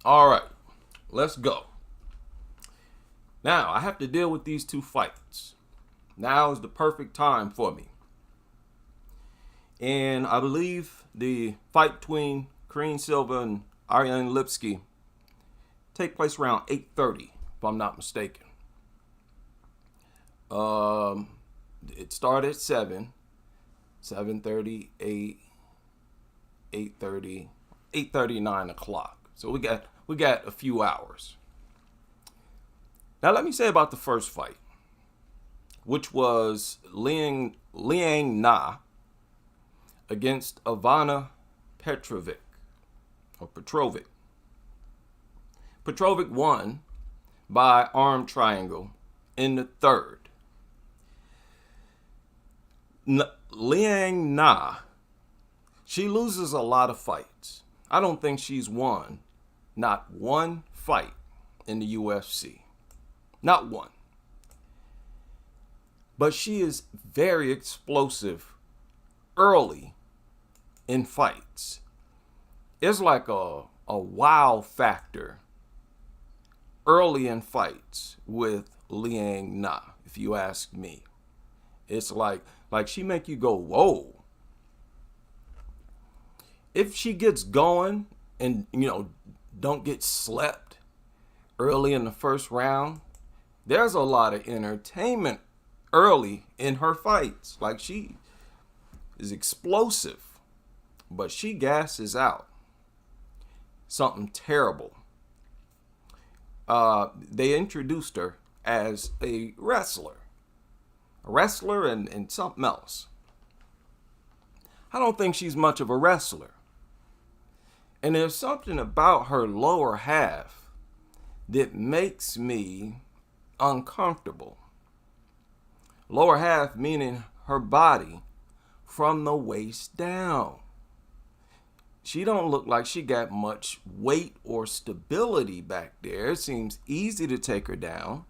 All right, let's go. Now, I have to deal with these two fights. Now is the perfect time for me. And I believe the fight between Karine Silva and Ariane Lipski take place around 8:30, if I'm not mistaken. It started at 7, 7:30, 8, 8:30, 8:30, 9 o'clock. So we got a few hours. Now let me say about the first fight, which was Liang Na against Ivana Petrovic, or Petrovic. Petrovic won by arm triangle in the third. Liang Na, she loses a lot of fights. I don't think she's won not one fight in the UFC. Not one. But she is very explosive early in fights. It's like a wow factor early in fights with Liang Na, if you ask me. It's like she make you go, whoa. If she gets going and, don't get slept early in the first round, there's a lot of entertainment early in her fights. Like, she is explosive, but she gasses out something terrible. They introduced her as a wrestler and something else. I don't think she's much of a wrestler. And there's something about her lower half that makes me uncomfortable. Lower half meaning her body from the waist down. She don't look like she got much weight or stability back there. It seems easy to take her down.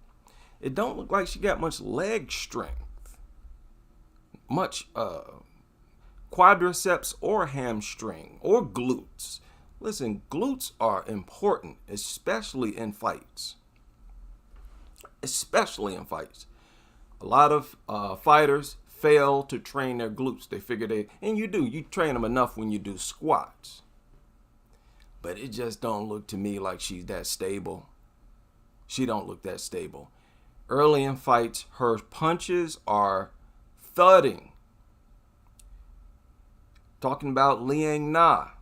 It don't look like she got much leg strength, much quadriceps or hamstring or glutes. Listen, glutes are important, especially in fights. Especially in fights. A lot of fighters fail to train their glutes. They figure and you train them enough when you do squats. But it just don't look to me like she's that stable. She don't look that stable. Early in fights, her punches are thudding. Talking about Liang Na.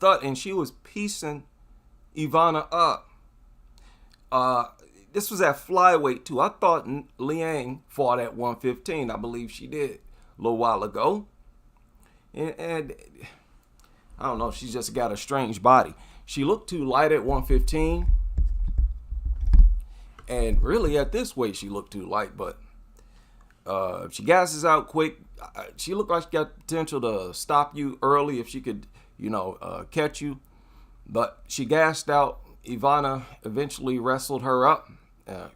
And she was piecing Ivana up. This was at flyweight too. I thought Liang fought at 115. I believe she did a little while ago. And I don't know, she's just got a strange body. She looked too light at 115. And really at this weight, she looked too light. But if she gasses out quick, she looked like she got potential to stop you early if she could, catch you. But she gassed out. Ivana eventually wrestled her up,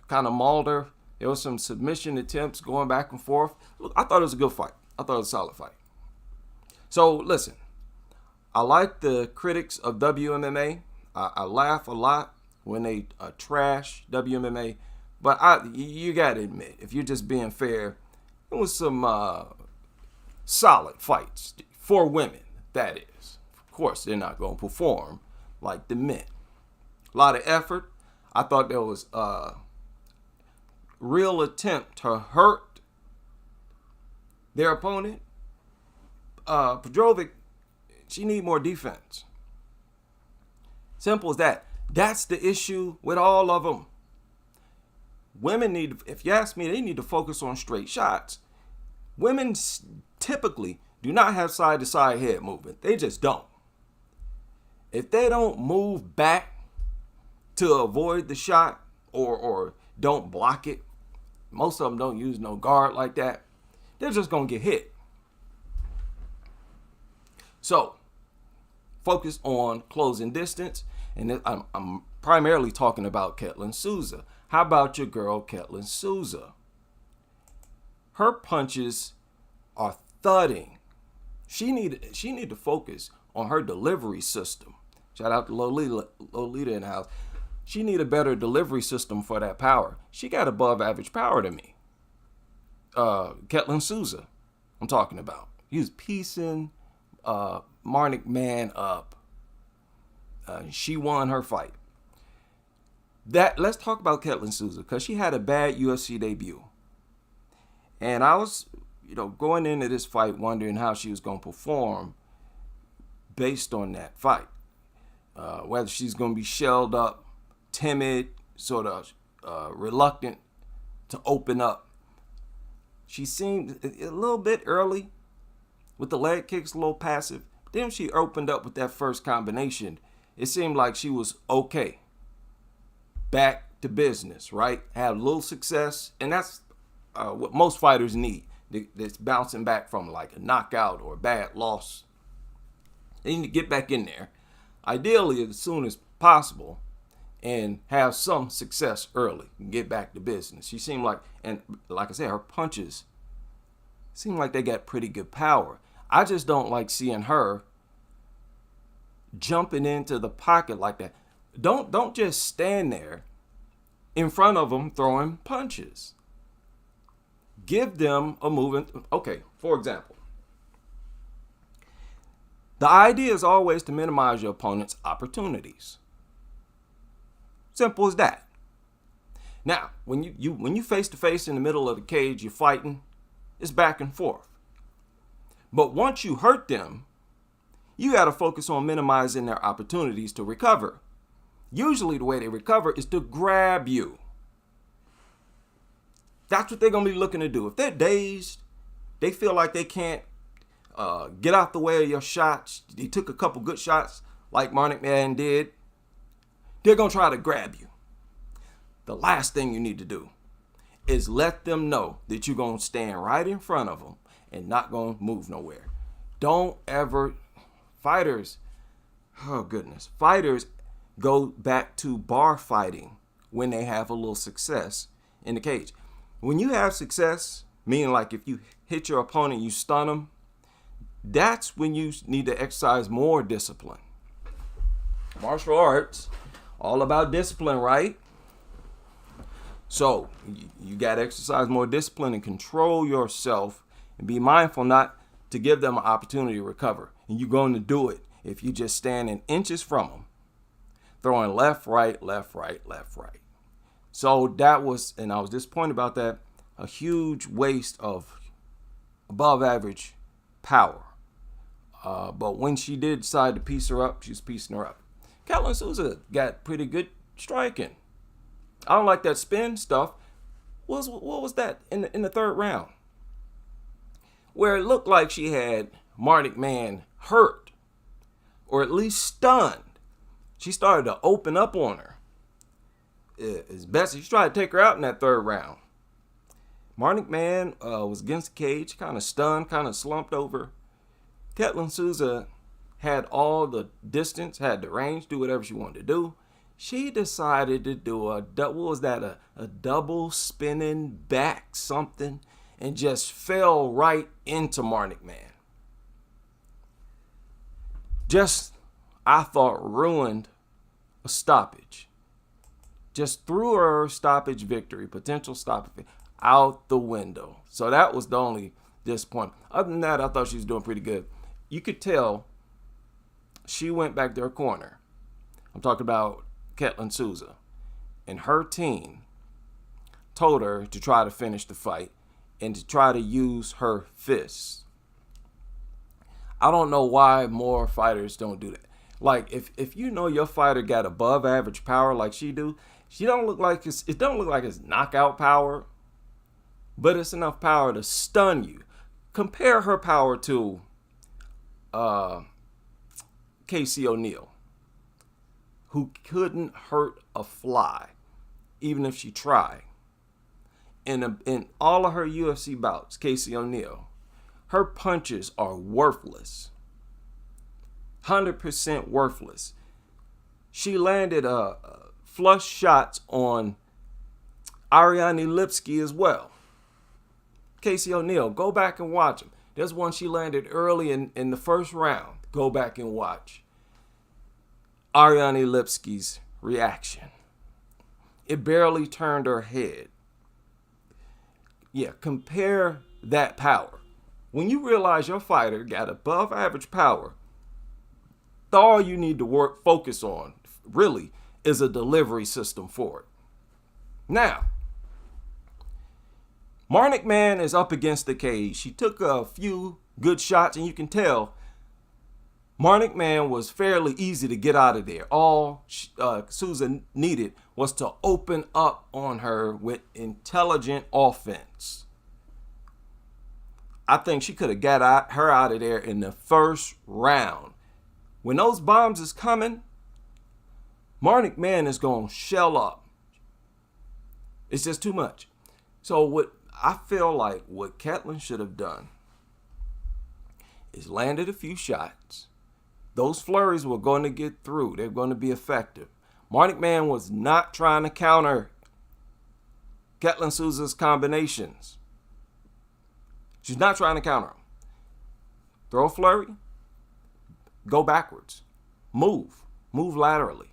kind of mauled her. There was some submission attempts going back and forth. Look, I thought it was a good fight. I thought it was a solid fight. So listen, I like the critics of WMMA. I laugh a lot when they trash WMMA. But you got to admit, if you're just being fair, it was some solid fights for women, that is. Of course, they're not going to perform like the men. A lot of effort. I thought there was a real attempt to hurt their opponent. Petrovic, she need more defense. Simple as that. That's the issue with all of them. Women need, if you ask me, they need to focus on straight shots. Women typically do not have side-to-side head movement. They just don't. If they don't move back to avoid the shot or don't block it, most of them don't use no guard like that, they're just going to get hit. So, focus on closing distance. And I'm primarily talking about Ketlen Souza. How about your girl, Ketlen Souza? Her punches are thudding. She need to focus on her delivery system. Shout out to Lolita in the house. She need a better delivery system for that power. She got above average power to me. Ketlen Souza, I'm talking about. He was piecing Marnik Man up. She won her fight. Let's talk about Ketlen Souza, because she had a bad UFC debut. And I was, going into this fight wondering how she was going to perform based on that fight. Whether she's going to be shelled up, timid, sort of reluctant to open up. She seemed a little bit early with the leg kicks, a little passive. But then she opened up with that first combination. It seemed like she was okay. Back to business, right? Had a little success. And that's what most fighters need. That's bouncing back from like a knockout or a bad loss. They need to get back in there. Ideally, as soon as possible. And have some success early and get back to business. She seemed like, and like I said, her punches seem like they got pretty good power. I just don't like seeing her jumping into the pocket like that. Don't just stand there in front of them throwing punches. Give them a movement. Okay, for example, the idea is always to minimize your opponent's opportunities. Simple as that. Now, when you face to face in the middle of the cage, you're fighting, it's back and forth. But once you hurt them, you got to focus on minimizing their opportunities to recover. Usually the way they recover is to grab you. That's what they're going to be looking to do. If they're dazed, they feel like they can't get out the way of your shots. They took a couple good shots like Marnik Man did. They're going to try to grab you. The last thing you need to do is let them know that you're going to stand right in front of them and not going to move nowhere. Don't ever, fighters go back to bar fighting when they have a little success in the cage. When you have success, meaning like if you hit your opponent, you stun them, that's when you need to exercise more discipline. Martial arts, all about discipline, right? So you got to exercise more discipline and control yourself and be mindful not to give them an opportunity to recover. And you're going to do it if you just stand in inches from them, throwing left, right, left, right, left, right. So that was, and I was disappointed about that, a huge waste of above average power. But when she did decide to piece her up, she was piecing her up. Ketlen Souza got pretty good striking. I don't like that spin stuff. What was that in the third round? Where it looked like she had Marnik Man hurt, or at least stunned. She started to open up on her. As best she tried to take her out in that third round. Marnik Man was against the cage, kind of stunned, kind of slumped over. Ketlen Souza had all the distance, had the range, do whatever she wanted to do. She decided to do a double spinning back something, and just fell right into Marnik Man. Just, I thought, ruined a stoppage. Just threw her stoppage victory, potential stoppage, out the window. So that was the only disappointment. Other than that, I thought she was doing pretty good. You could tell she went back to her corner. I'm talking about Ketlen Souza. And her team told her to try to finish the fight and to try to use her fists. I don't know why more fighters don't do that. Like, if you know your fighter got above average power like she do, it don't look like it's knockout power, but it's enough power to stun you. Compare her power to Casey O'Neill, who couldn't hurt a fly, even if she tried. In all of her UFC bouts, Casey O'Neill, her punches are worthless. 100% worthless. She landed flush shots on Ariane Lipsky as well. Casey O'Neill, go back and watch him. There's one she landed early in the first round. Go back and watch. Ariane Lipski's reaction. It barely turned her head. Yeah, compare that power. When you realize your fighter got above average power, all you need to focus on, really, is a delivery system for it. Now, Marnik Man is up against the cage. She took a few good shots, and you can tell Marnik Man was fairly easy to get out of there. All Souza needed was to open up on her with intelligent offense. I think she could have got her out of there in the first round. When those bombs is coming, Marnik Man is going to shell up. It's just too much. So what I feel like what Ketlen should have done is landed a few shots. Those flurries were going to get through. They're going to be effective. Marnik Man was not trying to counter Ketlen Souza's combinations. She's not trying to counter them. Throw a flurry. Go backwards. Move laterally.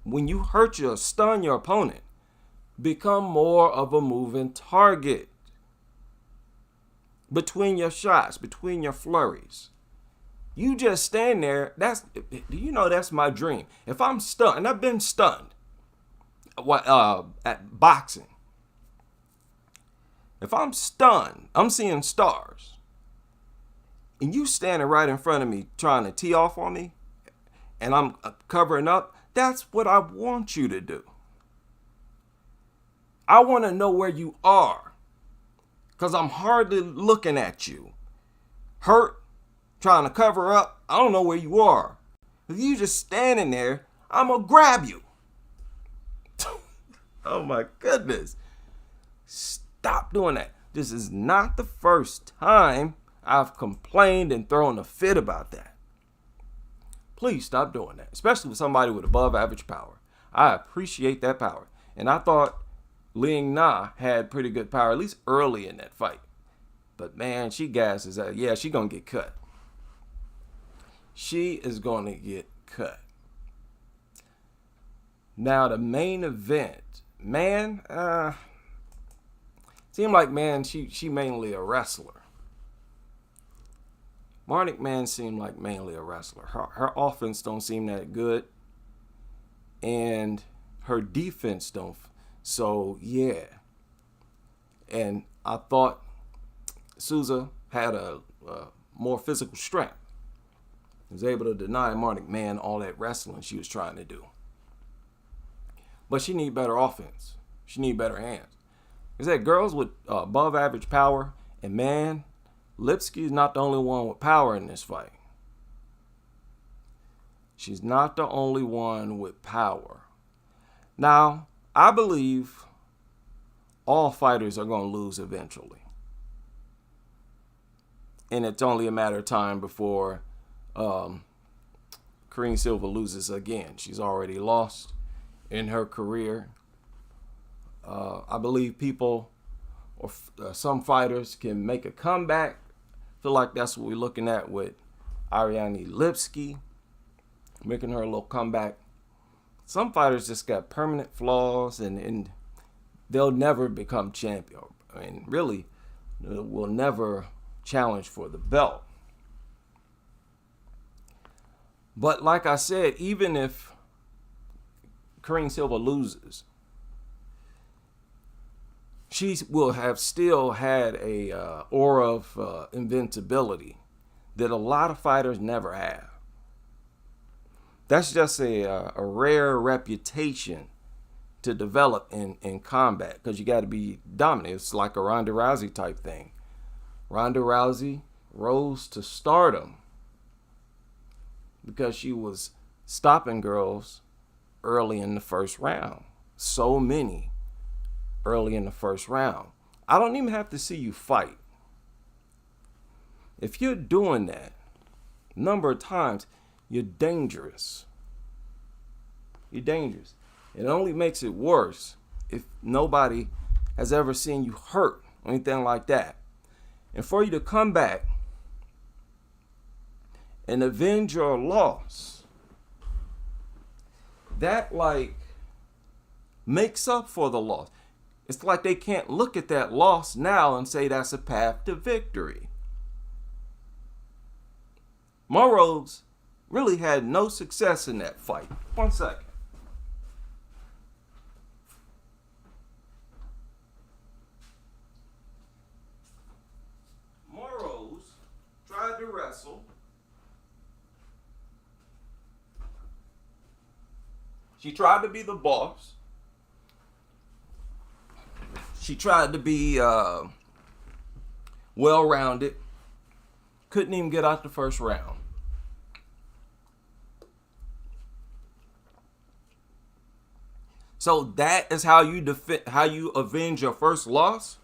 When you stun your opponent, become more of a moving target. Between your shots, between your flurries. You just stand there. That's my dream. If I'm stunned, and I've been stunned at boxing. If I'm stunned, I'm seeing stars. And you standing right in front of me trying to tee off on me, and I'm covering up, that's what I want you to do. I want to know where you are, because I'm hardly looking at you. Hurt, trying to cover up, I don't know where you are. If you just standing there, I'm going to grab you. Oh my goodness. Stop doing that. This is not the first time I've complained and thrown a fit about that. Please stop doing that, especially with somebody with above average power. I appreciate that power. And I thought Ling Na had pretty good power, at least early in that fight. But man, she gasses out. Yeah, she's going to get cut. She is going to get cut. Now, the main event. Man, seemed like, man, she mainly a wrestler. Marnik Man seemed like mainly a wrestler. Her offense don't seem that good. And her defense don't. So, yeah. And I thought Souza had a more physical strength. Was able to deny Marnik Man all that wrestling she was trying to do. But she need better offense. She need better hands. I said, girls with above average power, and man, Lipski is not the only one with power in this fight. She's not the only one with power. Now, I believe all fighters are going to lose eventually. And it's only a matter of time before Karine Silva loses again. She's already lost in her career. I believe people or some fighters can make a comeback. I feel like that's what we're looking at with Ariane Lipski, making her a little comeback. Some fighters just got permanent flaws, and they'll never become champion. I mean, really, will never challenge for the belt. But like I said, even if Karine Silva loses, she will have still had a aura of invincibility that a lot of fighters never have. That's just a rare reputation to develop in combat, because you got to be dominant. It's like a Ronda Rousey type thing. Ronda Rousey rose to stardom because she was stopping girls early in the first round. So many early in the first round. I don't even have to see you fight. If you're doing that a number of times, you're dangerous. You're dangerous. It only makes it worse if nobody has ever seen you hurt or anything like that. And for you to come back and avenge your loss, that like makes up for the loss. It's like they can't look at that loss now and say that's a path to victory. Morrows really had no success in that fight. 1 second. Morrows tried to wrestle. She tried to be the boss. She tried to be well-rounded. Couldn't even get out the first round. So that is how you avenge your first loss.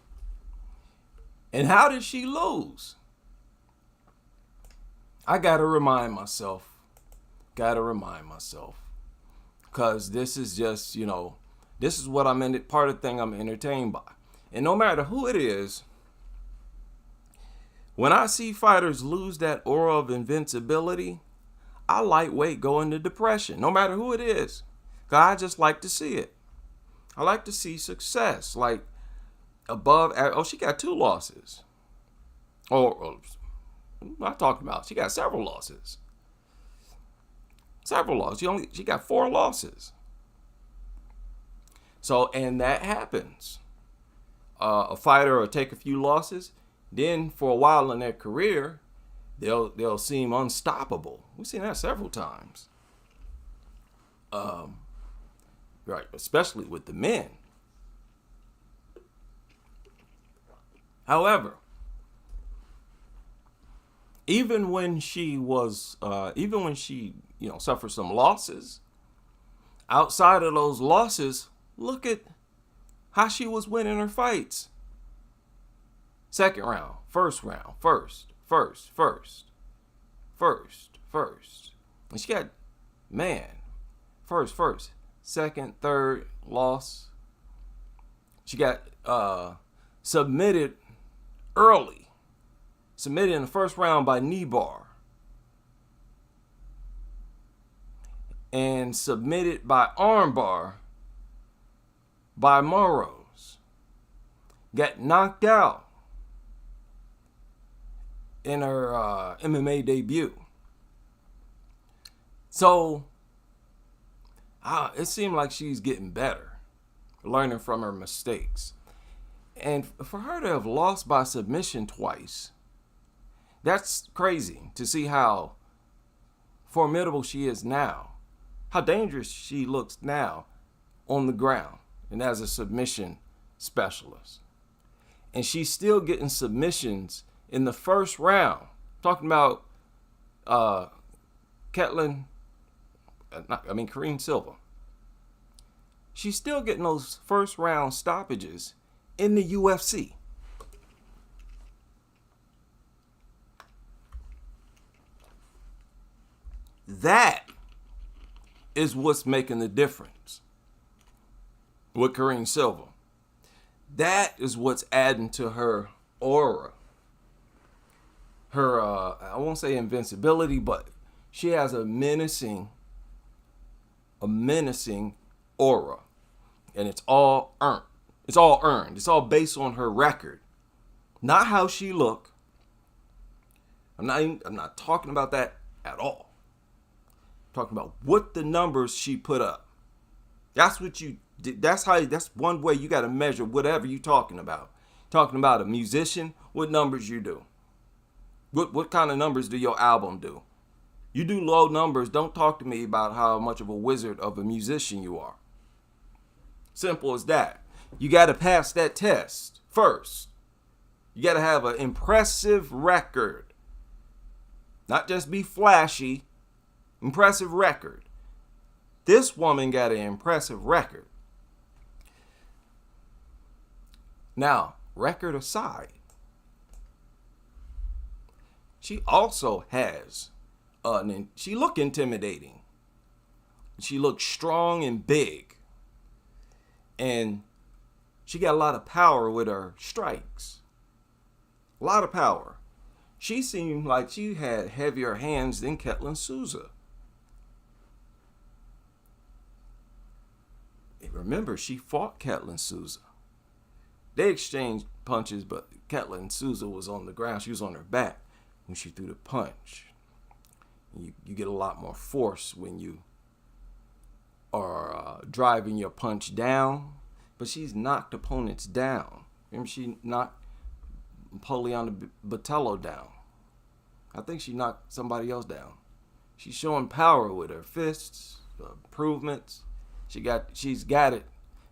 And how did she lose? I gotta remind myself. Because this is just, this is what I'm in it, part of the thing I'm entertained by. And no matter who it is, when I see fighters lose that aura of invincibility, I lightweight go into depression, no matter who it is. Because I just like to see it. I like to see success, like above. Oh, she got 2 losses. Or I'm not talking about. She got several losses. Several losses. She got 4 losses. So, and that happens. A fighter will take a few losses, then for a while in their career, they'll seem unstoppable. We've seen that several times. Right, especially with the men. However, even when she suffered some losses, outside of those losses, look at how she was winning her fights. Second round, first round, first. And she got, first, second, third loss. She got submitted early. Submitted in the first round by Nibar. And submitted by armbar by Morrows. Got knocked out in her MMA debut. So it seemed like she's getting better, learning from her mistakes. And for her to have lost by submission twice, that's crazy to see how formidable she is now, how dangerous she looks now on the ground and as a submission specialist. And she's still getting submissions in the first round. Talking about Ketlen, Kareem Silva. She's still getting those first round stoppages in the UFC. That is what's making the difference with Kareem Silva. That is what's adding to her aura. Her, I won't say invincibility, but she has a menacing aura. And it's all earned. It's all earned. It's all based on her record. Not how she look. I'm not talking about that at all. I'm talking about what the numbers she put up. That's what you did. That's one way you got to measure whatever you're talking about. Talking about a musician, what numbers you do. What kind of numbers do your album do? You do low numbers, don't talk to me about how much of a wizard of a musician you are. Simple as that. You got to pass that test first. You got to have an impressive record. Not just be flashy. Impressive record. This woman got an impressive record. Now, record aside, she also has, she look intimidating. She looks strong and big. And she got a lot of power with her strikes. A lot of power. She seemed like she had heavier hands than Ketlen Souza. remember, she fought Ketlen Souza. They exchanged punches, but Ketlen Souza was on the ground. She was on her back when she threw the punch. You get a lot more force when you are driving your punch down, but she's knocked opponents down. Remember, she knocked Poliana Botello down. I think she knocked somebody else down. She's showing power with her fists, improvements. She's got it,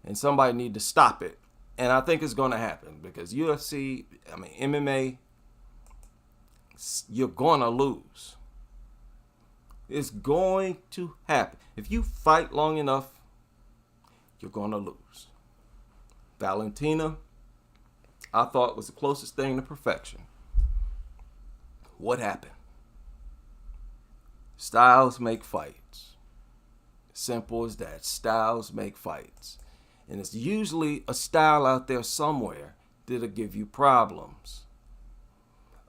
and somebody need to stop it. And I think it's going to happen because UFC, MMA, you're going to lose. It's going to happen. If you fight long enough, you're going to lose. Valentina, I thought was the closest thing to perfection. What happened? Styles make fights. Simple as that. Styles make fights. And it's usually a style out there somewhere that'll give you problems.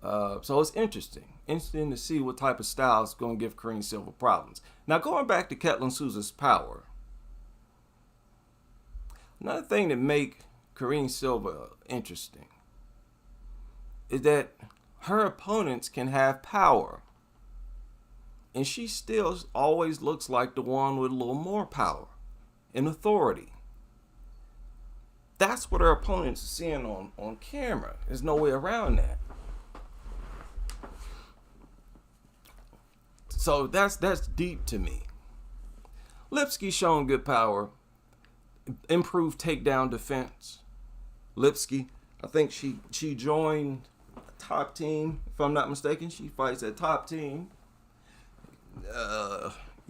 So it's interesting. Interesting to see what type of style is going to give Kareem Silva problems. Now, going back to Ketlen Souza's power. Another thing that make Kareem Silva interesting is that her opponents can have power. And she still always looks like the one with a little more power and authority. That's what her opponents are seeing on camera. There's no way around that. So that's deep to me. Lipsky showing good power. Improved takedown defense. Lipsky, I think she joined a top team, if I'm not mistaken. She fights at top team.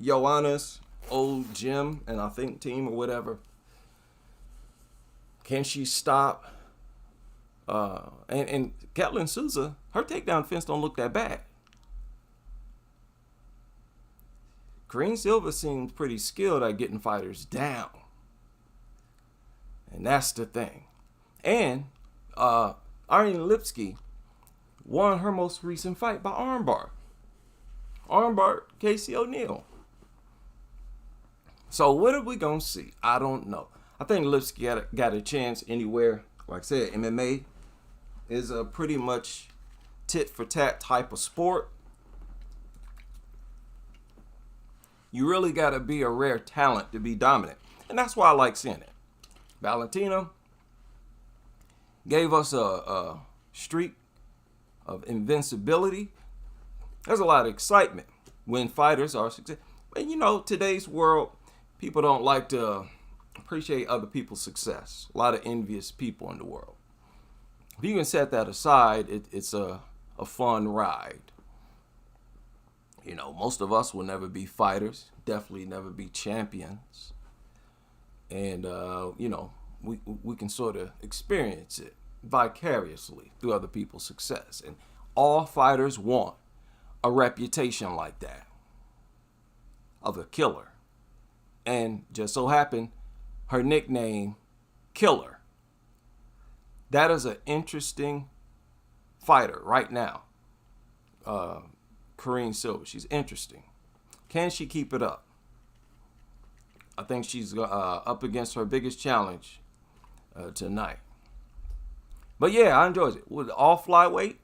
Joanna's old gym and I think team or whatever. Can she stop? And Ketlen Souza, her takedown defense don't look that bad. Kareem Silva seems pretty skilled at getting fighters down. And that's the thing. And Ariane Lipsky won her most recent fight by armbar. Armbar Casey O'Neill. So what are we going to see? I don't know. I think Lipsky got a chance anywhere. Like I said, MMA is a pretty much tit for tat type of sport. You really got to be a rare talent to be dominant. And that's why I like seeing it. Valentina gave us a streak of invincibility. There's a lot of excitement when fighters are successful. And you know, today's world, people don't like to appreciate other people's success. A lot of envious people in the world. If you can set that aside, it's a fun ride. You know, most of us will never be fighters, definitely never be champions. And, you know, we can sort of experience it vicariously through other people's success. And all fighters want a reputation like that of a killer. And just so happened, her nickname, Killer. That is an interesting fighter right now. Kareem Silva. She's interesting. Can she keep it up? I think she's up against her biggest challenge tonight. But yeah, I enjoyed it. With all flyweight.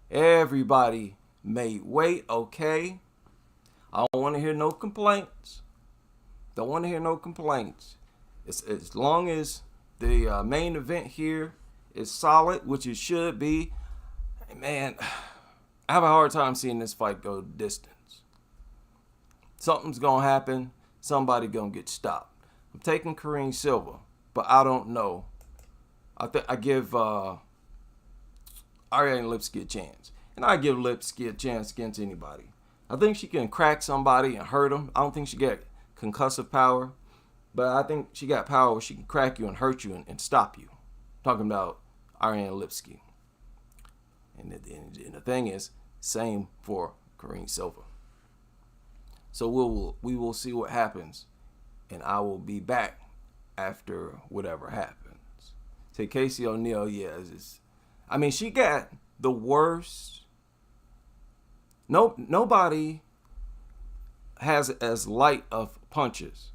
Everybody made weight, okay. I don't want to hear no complaints. As long as the main event here is solid, which it should be. Man, I have a hard time seeing this fight go distance. Something's going to happen. Somebody going to get stopped. I'm taking Kareem Silva, but I don't know. I give Ariane Lipsky a chance. And I give Lipsky a chance against anybody. I think she can crack somebody and hurt them. I don't think she got concussive power. But I think she got power where she can crack you and hurt you and stop you. Talking about Ariane Lipsky. And the thing is, same for Kareem Silva. So we will see what happens. And I will be back after whatever happens. To Casey O'Neill, yeah. She got the worst. Nobody has as light of punches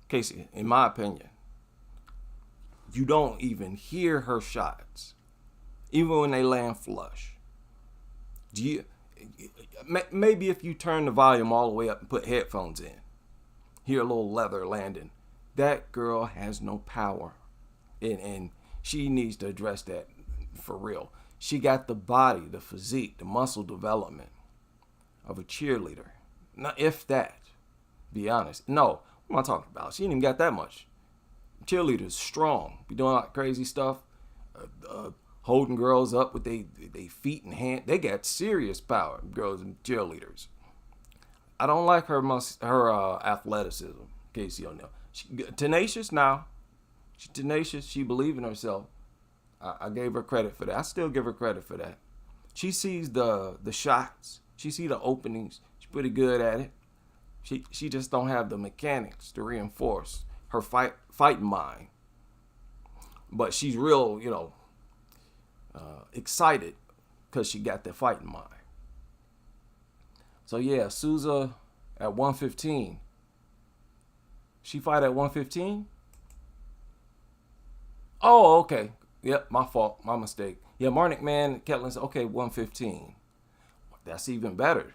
Casey, in my opinion, you don't even hear her shots, even when they land flush. Do you? Maybe if you turn the volume all the way up and put headphones in, hear a little leather landing. That girl has no power, and she needs to address that for real. She got the body, the physique, the muscle development of a cheerleader. Not if that. Be honest. No, what am I talking about? She ain't even got that much. Cheerleaders strong, be doing like crazy stuff, holding girls up with they feet and hand. They got serious power, girls and cheerleaders. I don't like her athleticism, Casey O'Neill. She tenacious now. She's tenacious. She believes in herself. I gave her credit for that. I still give her credit for that. She sees the shots. She sees the openings. She's pretty good at it. She just don't have the mechanics to reinforce her fighting mind. But she's real, excited because she got that fighting mind. So yeah, Souza at 115. She fight at 115? Oh, okay. Yep, my fault. My mistake. Yeah, Marnik Man, Ketlen said, okay, 115. That's even better.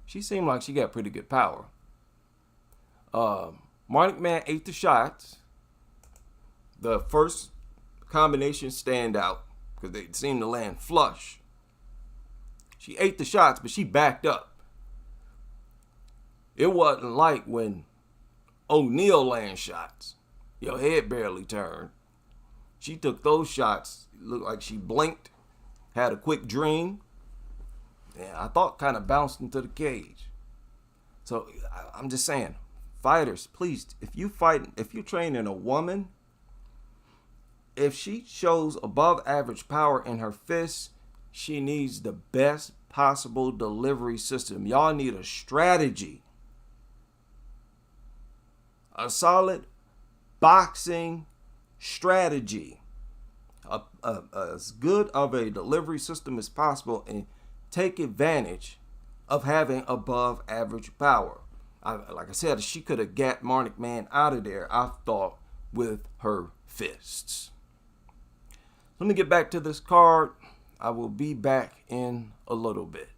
She seemed like she got pretty good power. Marnik Man ate the shots. The first combination stand out because they seemed to land flush. She ate the shots, but she backed up. It wasn't like when O'Neill land shots. Your head barely turned. She took those shots. It looked like she blinked, had a quick dream, and I thought kind of bounced into the cage. So I'm just saying, fighters, please, if you're training a woman, if she shows above average power in her fists, she needs the best possible delivery system. Y'all need a strategy. A solid boxing strategy. As good of a delivery system as possible, and take advantage of having above average power. Like I said, she could have got Marnik Man out of there, I thought, with her fists. Let me get back to this card. I will be back in a little bit.